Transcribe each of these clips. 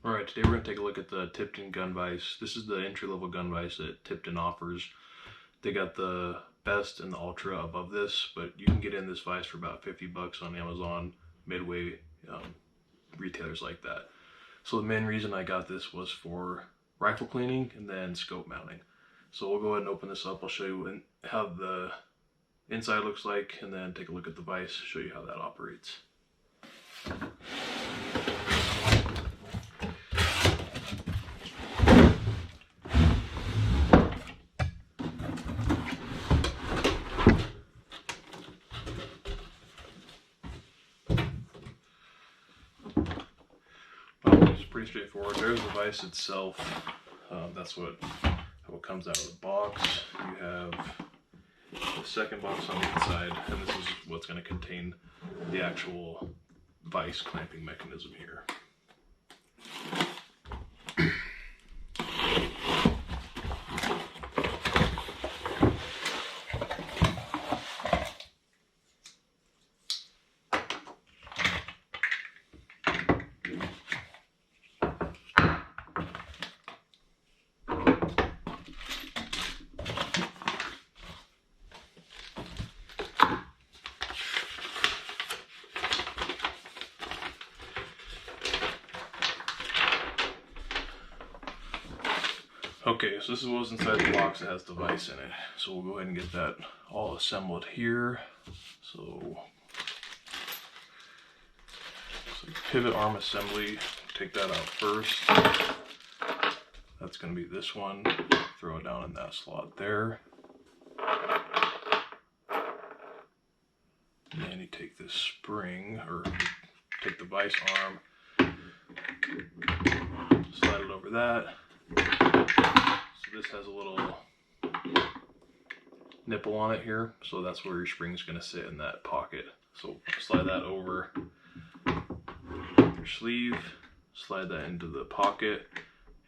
Alright, today we're going to take a look at the Tipton Gun Vise. This is the entry-level gun vise that Tipton offers. They got the best and the ultra above this, but you can get in this vise for about 50 bucks on Amazon, Midway, retailers like that. So the main reason I got this was for rifle cleaning and then scope mounting. So we'll go ahead and open this up. I'll show you how the inside looks like, and then take a look at the vise, show you how that operates. It's pretty straightforward. There's the vise itself. That's how it comes out of the box. You have the second box on the inside, and this is what's going to contain the actual vise clamping mechanism here. Okay, so this is what's inside the box that has the vise in it. So we'll go ahead and get that all assembled here. So pivot arm assembly, take that out first. That's going to be this one. Throw it down in that slot there. And then you take this spring, or take the vise arm, slide it over that. So this has a little nipple on it here, so that's where your spring is going to sit in that pocket. So slide that over your sleeve, slide that into the pocket,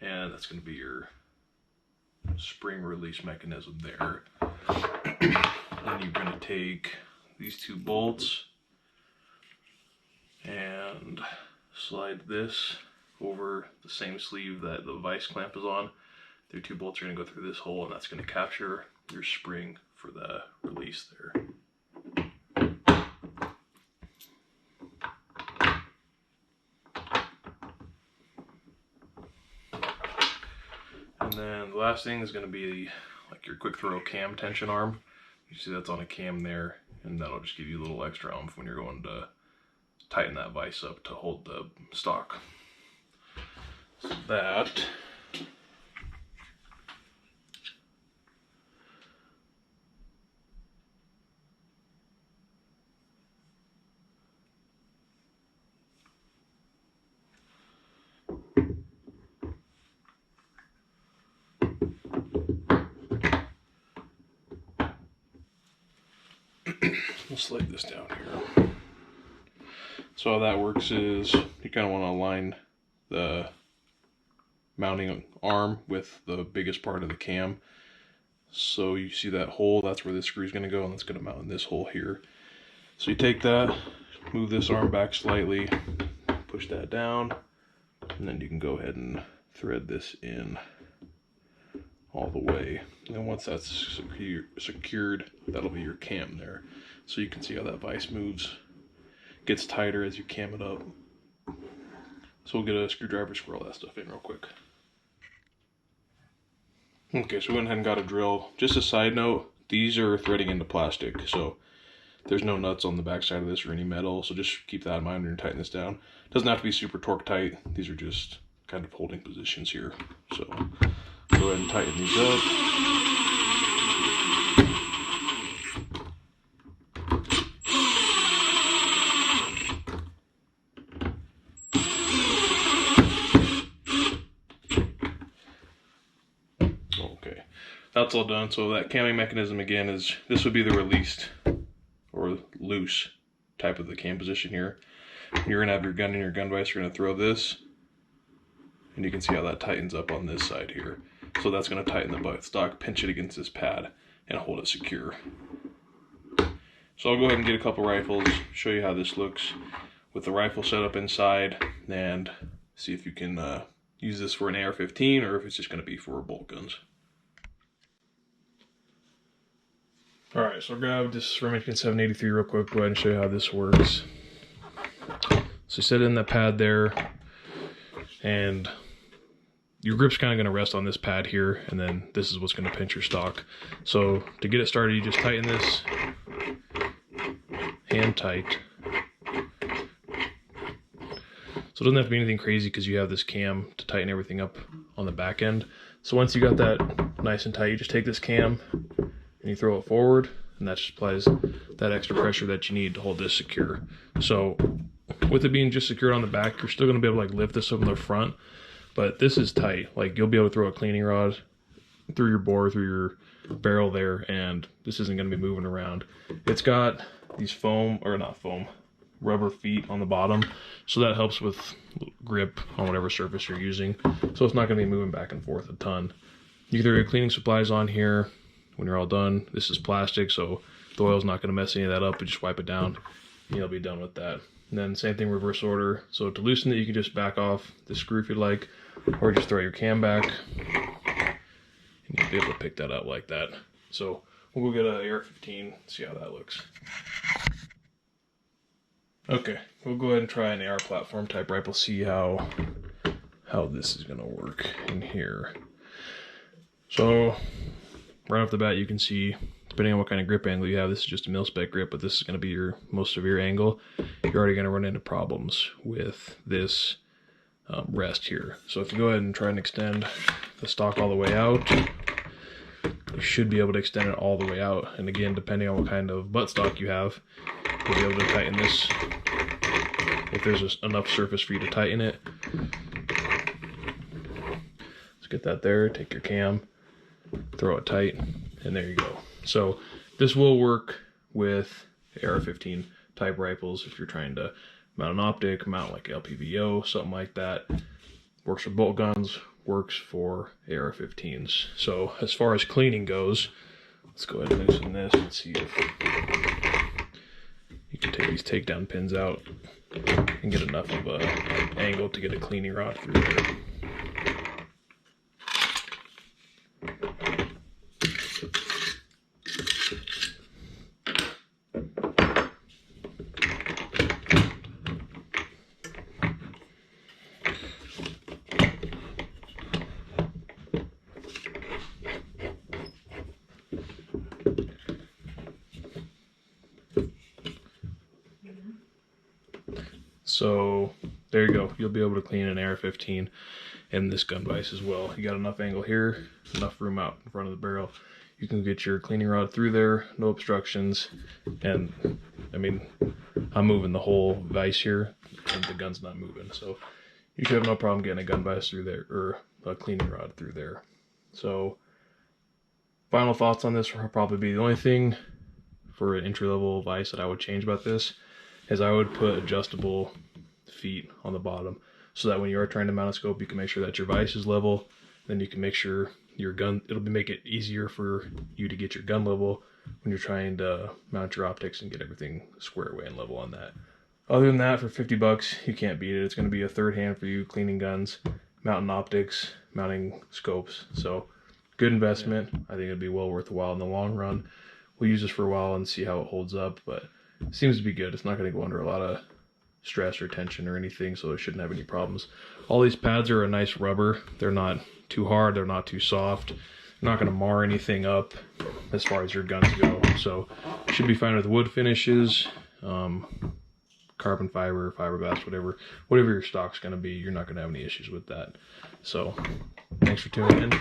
and that's going to be your spring release mechanism there. Then you're going to take these two bolts and slide this over the same sleeve that the vise clamp is on. The two bolts are going to go through this hole, and that's going to capture your spring for the release there. And then the last thing is going to be like your quick throw cam tension arm. You see that's on a cam there, and that'll just give you a little extra oomph when you're going to tighten that vise up to hold the stock. So that we'll slide this down here. So how that works is you kind of want to align the mounting arm with the biggest part of the cam. So you see that hole, that's where this screw is going to go, and that's going to mount in this hole here. So you take that, move this arm back slightly, push that down, and then you can go ahead and thread this in all the way. And then once that's secured, that'll be your cam there. So you can see how that vise moves, gets tighter as you cam it up. So we'll get a screwdriver, screw all that stuff in real quick. Okay, so we went ahead and got a drill. Just a side note, these are threading into plastic, so there's no nuts on the back side of this or any metal, so just keep that in mind when you're tightening this down. It doesn't have to be super torque tight. These are just kind of holding positions here. So go ahead and tighten these up. Okay, that's all done. So that camming mechanism again is, this would be the released or loose type of the cam position here. You're gonna have your gun in your gun vise, you're gonna throw this, and you can see how that tightens up on this side here. So that's gonna tighten the butt stock, pinch it against this pad, and hold it secure. So I'll go ahead and get a couple rifles, show you how this looks with the rifle set up inside and see if you can use this for an AR-15 or if it's just going to be for bolt guns. Alright, so I'll grab this Remington 783 real quick, go ahead and show you how this works. So you set it in that pad there, and your grip's kind of going to rest on this pad here, and then this is what's going to pinch your stock. So to get it started, you just tighten this hand tight. So it doesn't have to be anything crazy because you have this cam to tighten everything up on the back end. So once you got that nice and tight, you just take this cam and you throw it forward, and that just applies that extra pressure that you need to hold this secure. So with it being just secured on the back, you're still going to be able to like lift this up in the front, but this is tight. Like you'll be able to throw a cleaning rod through your bore, through your barrel there, and this isn't going to be moving around. It's got these foam, or not foam, rubber feet on the bottom, so that helps with grip on whatever surface you're using, so it's not going to be moving back and forth a ton. You can throw your cleaning supplies on here when you're all done. This is plastic, so the oil's not going to mess any of that up, but just wipe it down and you'll be done with that. And then same thing, reverse order. So to loosen it, you can just back off the screw if you'd like, or just throw your cam back and you'll be able to pick that up like that. So we'll go get an AR-15, see how that looks. Okay, we'll go ahead and try an AR platform type rifle, see how this is gonna work in here. So right off the bat, you can see, depending on what kind of grip angle you have, this is just a mil-spec grip, but this is going to be your most severe angle. You're already going to run into problems with this rest here. So if you go ahead and try and extend the stock all the way out, you should be able to extend it all the way out. And again, depending on what kind of buttstock you have, you'll be able to tighten this if there's enough surface for you to tighten it. Let's get that there, take your cam, throw it tight, and there you go. So this will work with AR-15 type rifles if you're trying to mount an optic, mount like LPVO, something like that. Works for bolt guns, works for AR-15s. So as far as cleaning goes, let's go ahead and loosen this and see if you can take these takedown pins out and get enough of an angle to get a cleaning rod through there. So there you go. You'll be able to clean an AR-15 and this gun vise as well. You got enough angle here, enough room out in front of the barrel. You can get your cleaning rod through there, no obstructions. And I mean, I'm moving the whole vise here and the gun's not moving. So you should have no problem getting a gun vise through there, or a cleaning rod through there. So final thoughts on this will probably be, the only thing for an entry-level vise that I would change about this is I would put adjustable feet on the bottom, so that when you are trying to mount a scope, you can make sure that your vise is level. Then you can make sure your gun, make it easier for you to get your gun level when you're trying to mount your optics and get everything squared away and level on that. Other than that, for 50 bucks, you can't beat it. It's going to be a third hand for you cleaning guns, mounting optics, mounting scopes. So good investment. I think it'd be well worth a while in the long run. We'll use this for a while and see how it holds up, but it seems to be good. It's not going to go under a lot of stress or tension or anything, so it shouldn't have any problems. All these pads are a nice rubber. They're not too hard, they're not too soft. They're not going to mar anything up as far as your guns go. So should be fine with wood finishes, carbon fiber, fiberglass, whatever your stock's going to be. You're not going to have any issues with that. So thanks for tuning in.